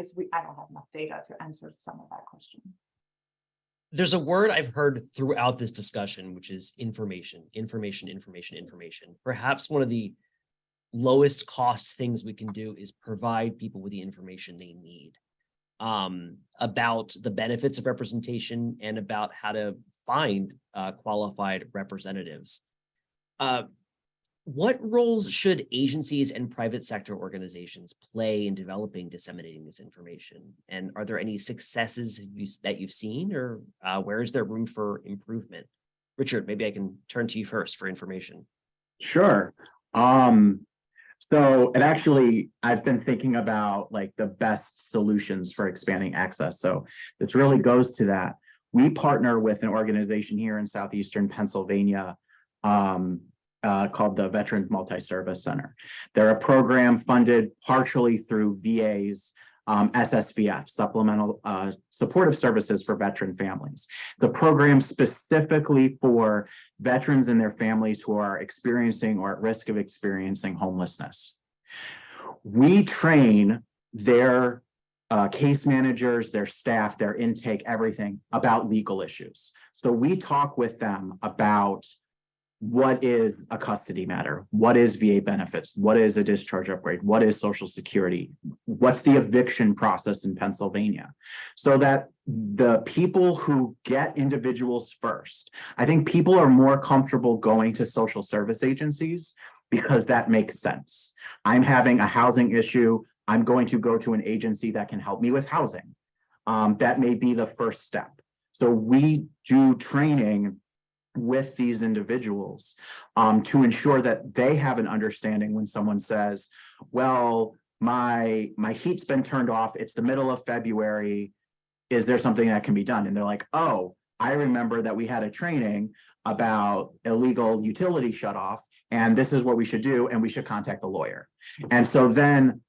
enough data to answer some of that question. There's a word I've heard throughout this discussion, which is information. Perhaps one of the lowest cost things we can do is provide people with the information they need about the benefits of representation and about how to find qualified representatives. What roles should agencies and private sector organizations play in developing, disseminating this information? And are there any successes that you've seen, or where is there room for improvement? Richard, maybe I can turn to you first for information. Sure. So I've been thinking about like the best solutions for expanding access. So this really goes to that. We partner with an organization here in Southeastern Pennsylvania called the Veterans Multi-Service Center. They're a program funded partially through VA's SSVF, Supplemental Supportive Services for Veteran Families. The program specifically for veterans and their families who are experiencing or at risk of experiencing homelessness. We train their case managers, their staff, their intake, everything about legal issues. So we talk with them about what is a custody matter, what is VA benefits, what is a discharge upgrade, what is Social Security, what's the eviction process in Pennsylvania, so that the people who get individuals first, I think people are more comfortable going to social service agencies because that makes sense. I'm having a housing issue, I'm going to go to an agency that can help me with housing. That may be the first step. So we do training with these individuals to ensure that they have an understanding when someone says, well, my heat's been turned off, it's the middle of February, is there something that can be done? And they're like, oh, I remember that we had a training about illegal utility shutoff, and this is what we should do, and we should contact the lawyer. And so then,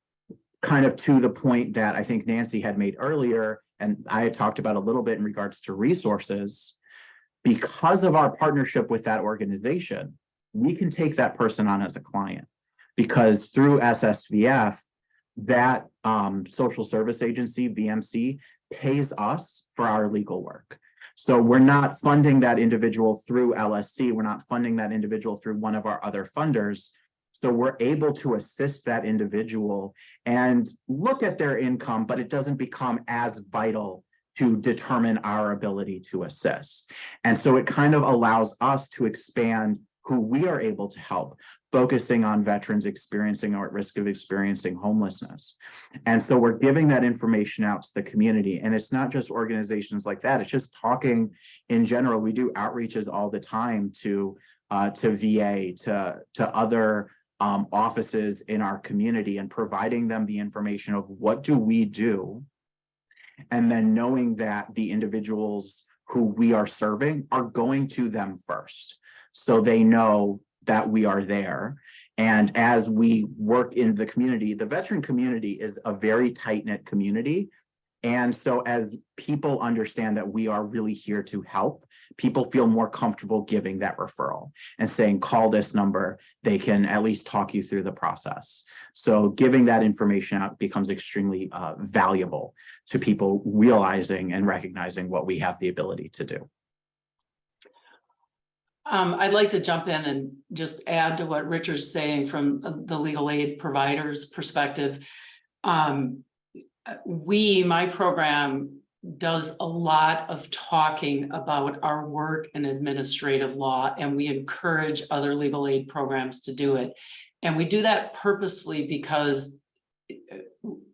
kind of to the point that I think Nancy had made earlier, and I had talked about a little bit in regards to resources, because of our partnership with that organization, we can take that person on as a client, because through SSVF, that social service agency, VMC, pays us for our legal work. So we're not funding that individual through LSC. We're not funding that individual through one of our other funders. So we're able to assist that individual and look at their income, but it doesn't become as vital to determine our ability to assist. And so it kind of allows us to expand who we are able to help, focusing on veterans experiencing or at risk of experiencing homelessness. And so we're giving that information out to the community. And it's not just organizations like that, it's just talking in general. We do outreaches all the time to VA, to other offices in our community, and providing them the information of what do we do, and then knowing that the individuals who we are serving are going to them first, so they know that we are there. And as we work in the community, the veteran community is a very tight-knit community. And so as people understand that we are really here to help, people feel more comfortable giving that referral and saying, call this number, they can at least talk you through the process. So giving that information out becomes extremely valuable to people realizing and recognizing what we have the ability to do. I'd like to jump in and just add to what Richard's saying from the legal aid provider's perspective. My program does a lot of talking about our work in administrative law, and we encourage other legal aid programs to do it. And we do that purposefully because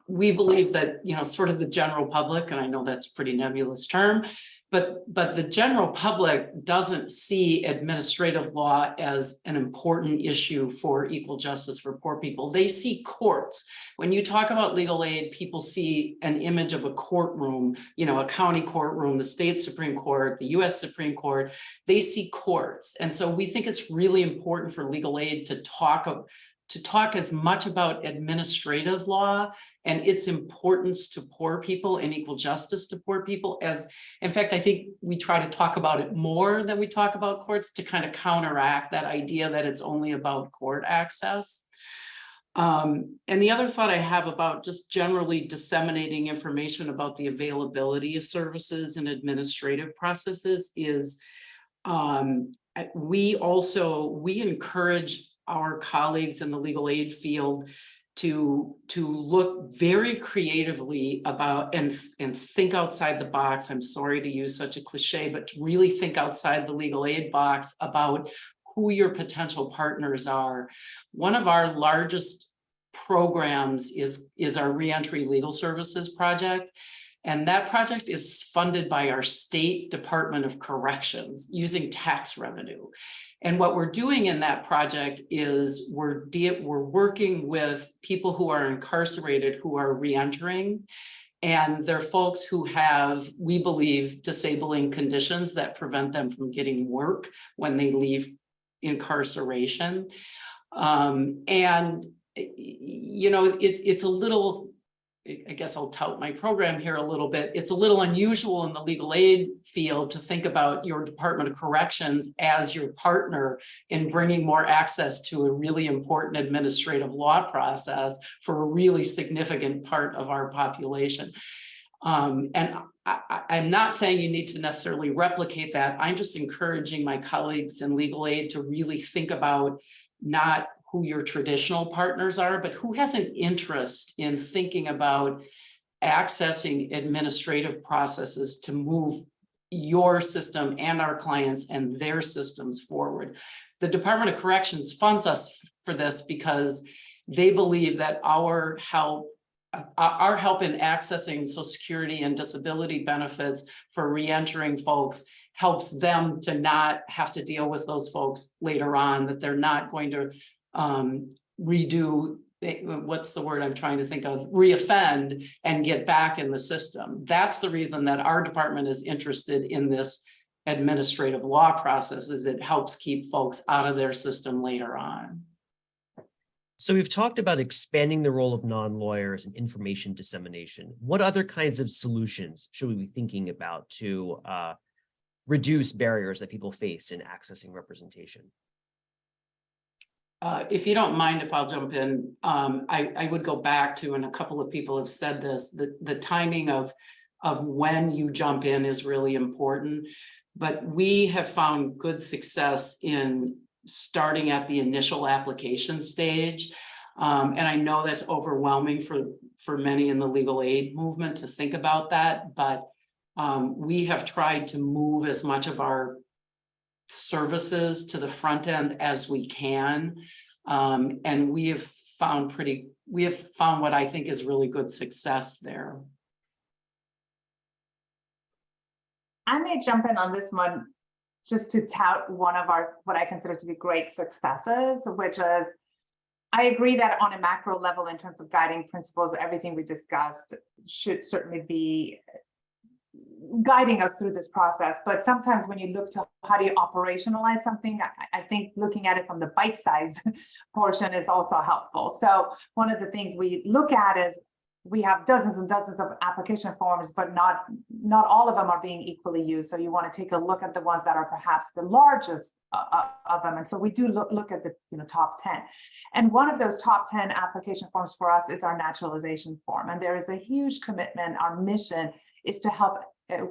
we believe that, sort of the general public, and I know that's a pretty nebulous term, but the general public doesn't see administrative law as an important issue for equal justice for poor people. They see courts. When you talk about legal aid, people see an image of a courtroom, a county courtroom, the state Supreme Court, the US Supreme Court. They see courts. And so we think it's really important for legal aid to talk as much about administrative law and its importance to poor people and equal justice to poor people, as, in fact, I think we try to talk about it more than we talk about courts, to kind of counteract that idea that it's only about court access. And the other thought I have about just generally disseminating information about the availability of services and administrative processes is we encourage our colleagues in the legal aid field to look very creatively about and think outside the box. I'm sorry to use such a cliche, but to really think outside the legal aid box about who your potential partners are. One of our largest programs is our Reentry Legal Services project. And that project is funded by our state Department of Corrections using tax revenue. And what we're doing in that project is we're working with people who are incarcerated who are reentering. And they're folks who have, we believe, disabling conditions that prevent them from getting work when they leave incarceration. It's a little I guess I'll tout my program here a little bit. It's a little unusual in the legal aid field to think about your Department of Corrections as your partner in bringing more access to a really important administrative law process for a really significant part of our population. And I'm not saying you need to necessarily replicate that. I'm just encouraging my colleagues in legal aid to really think about not who your traditional partners are, but who has an interest in thinking about accessing administrative processes to move your system and our clients and their systems forward. The Department of Corrections funds us for this because they believe that our help in accessing Social Security and disability benefits for reentering folks helps them to not have to deal with those folks later on, that they're not going to redo, what's the word I'm trying to think of, reoffend and get back in the system. That's the reason that our department is interested in this administrative law process, is it helps keep folks out of their system later on. So we've talked about expanding the role of non-lawyers and information dissemination. What other kinds of solutions should we be thinking about to reduce barriers that people face in accessing representation? If you don't mind, if I'll jump in, I would go back to, and a couple of people have said this, the timing of when you jump in is really important. But we have found good success in starting at the initial application stage. And I know that's overwhelming for many in the legal aid movement to think about that, but we have tried to move as much of our services to the front end as we can. And we have found what I think is really good success there. I may jump in on this one just to tout one of our, what I consider to be great successes, which is, I agree that on a macro level, in terms of guiding principles, everything we discussed should certainly be guiding us through this process. But sometimes when you look to how do you operationalize something, I think looking at it from the bite size portion is also helpful. So one of the things we look at is we have dozens and dozens of application forms, but not all of them are being equally used. So you want to take a look at the ones that are perhaps the largest of them. And so we do look at the top 10. And one of those top 10 application forms for us is our naturalization form. And there is a huge commitment. Our mission is to help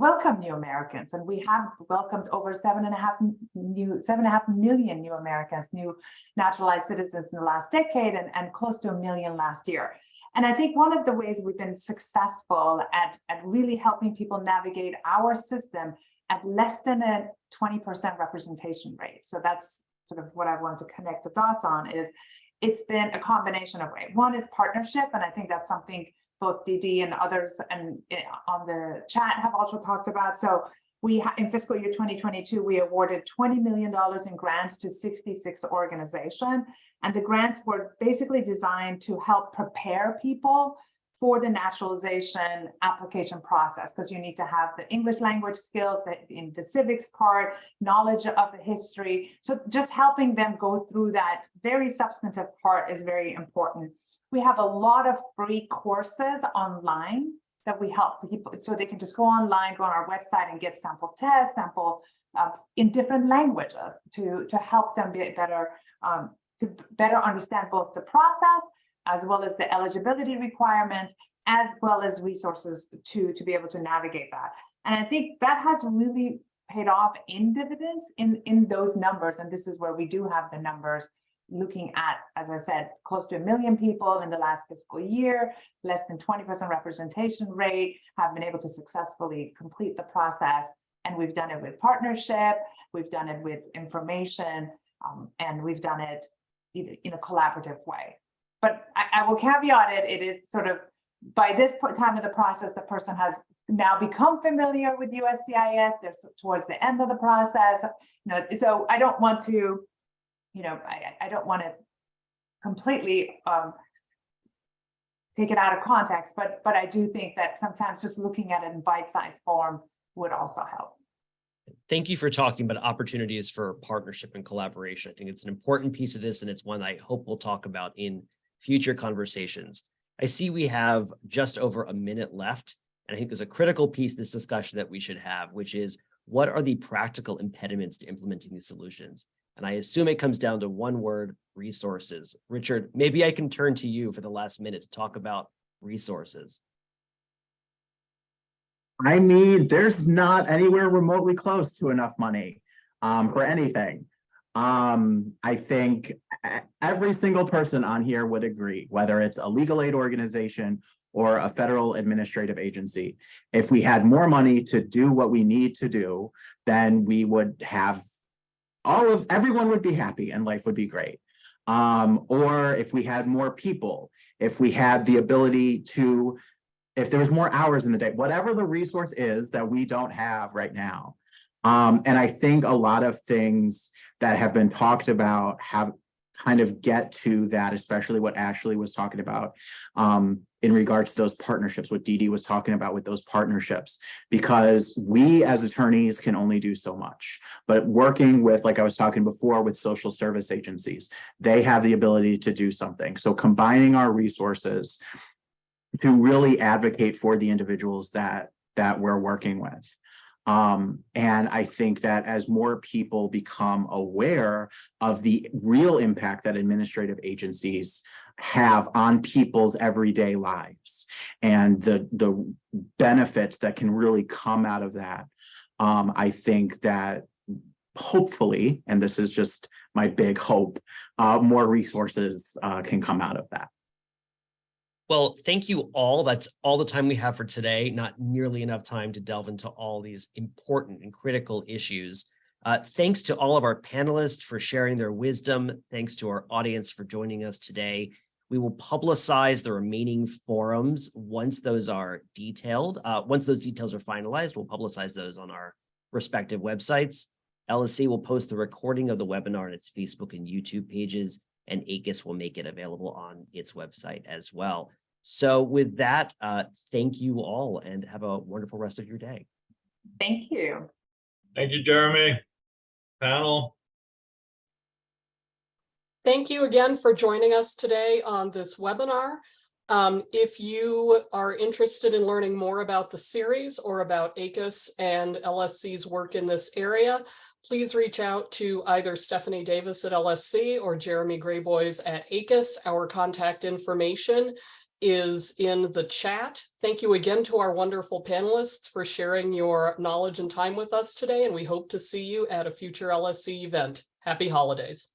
welcome new Americans. And we have welcomed over 7.5 million new Americans, new naturalized citizens in the last decade, and close to 1 million last year. And I think one of the ways we've been successful at really helping people navigate our system at less than a 20% representation rate. So that's sort of what I want to connect the dots on, is it's been a combination of ways. One is partnership, and I think that's something both Didi and others and on the chat have also talked about. So we in fiscal year 2022, we awarded $20 million in grants to 66 organizations. And the grants were basically designed to help prepare people for the naturalization application process, because you need to have the English language skills, in the civics part, knowledge of the history. So just helping them go through that very substantive part is very important. We have a lot of free courses online that we help people, so they can just go online, go on our website and get sample tests, in different languages to help them be better, to better understand both the process as well as the eligibility requirements, as well as resources to be able to navigate that. And I think that has really paid off in dividends in those numbers. And this is where we do have the numbers looking at, as I said, close to 1 million people in the last fiscal year, less than 20% representation rate, have been able to successfully complete the process. And we've done it with partnership, we've done it with information, and we've done it in a collaborative way. But I will caveat it, it is sort of, by this time of the process, the person has now become familiar with USCIS, they're towards the end of the process. So I don't want to, I don't want to completely take it out of context, but I do think that sometimes just looking at it in bite-sized form would also help. Thank you for talking about opportunities for partnership and collaboration. I think it's an important piece of this, and it's one I hope we'll talk about in future conversations. I see we have just over a minute left, and I think there's a critical piece of this discussion that we should have, which is what are the practical impediments to implementing these solutions? And I assume it comes down to one word: resources. Richard, maybe I can turn to you for the last minute to talk about resources. I mean, there's not anywhere remotely close to enough money for anything. I think every single person on here would agree, whether it's a legal aid organization or a federal administrative agency. If we had more money to do what we need to do, then we would have everyone would be happy and life would be great. Or if we had more people, if we had the ability to, if there was more hours in the day, whatever the resource is that we don't have right now. And I think a lot of things that have been talked about have kind of get to that, especially what Ashley was talking about in regards to those partnerships, what Dee Dee was talking about with those partnerships, because we as attorneys can only do so much. But working with, like I was talking before, with social service agencies, they have the ability to do something. So combining our resources to really advocate for the individuals that we're working with. And I think that as more people become aware of the real impact that administrative agencies have on people's everyday lives and the benefits that can really come out of that, I think that hopefully, and this is just my big hope, more resources can come out of that. Well, thank you all. That's all the time we have for today. Not nearly enough time to delve into all these important and critical issues. Thanks to all of our panelists for sharing their wisdom. Thanks to our audience for joining us today. We will publicize the remaining forums once those are detailed. Once those details are finalized, we'll publicize those on our respective websites. LSC will post the recording of the webinar on its Facebook and YouTube pages, and ACUS will make it available on its website as well. So with that, thank you all and have a wonderful rest of your day. Thank you. Thank you, Jeremy. Panel. Thank you again for joining us today on this webinar. If you are interested in learning more about the series or about ACUS and LSC's work in this area, please reach out to either Stephanie Davis at LSC or Jeremy Grayboys at ACUS. Our contact information is in the chat. Thank you again to our wonderful panelists for sharing your knowledge and time with us today, and we hope to see you at a future LSC event. Happy holidays.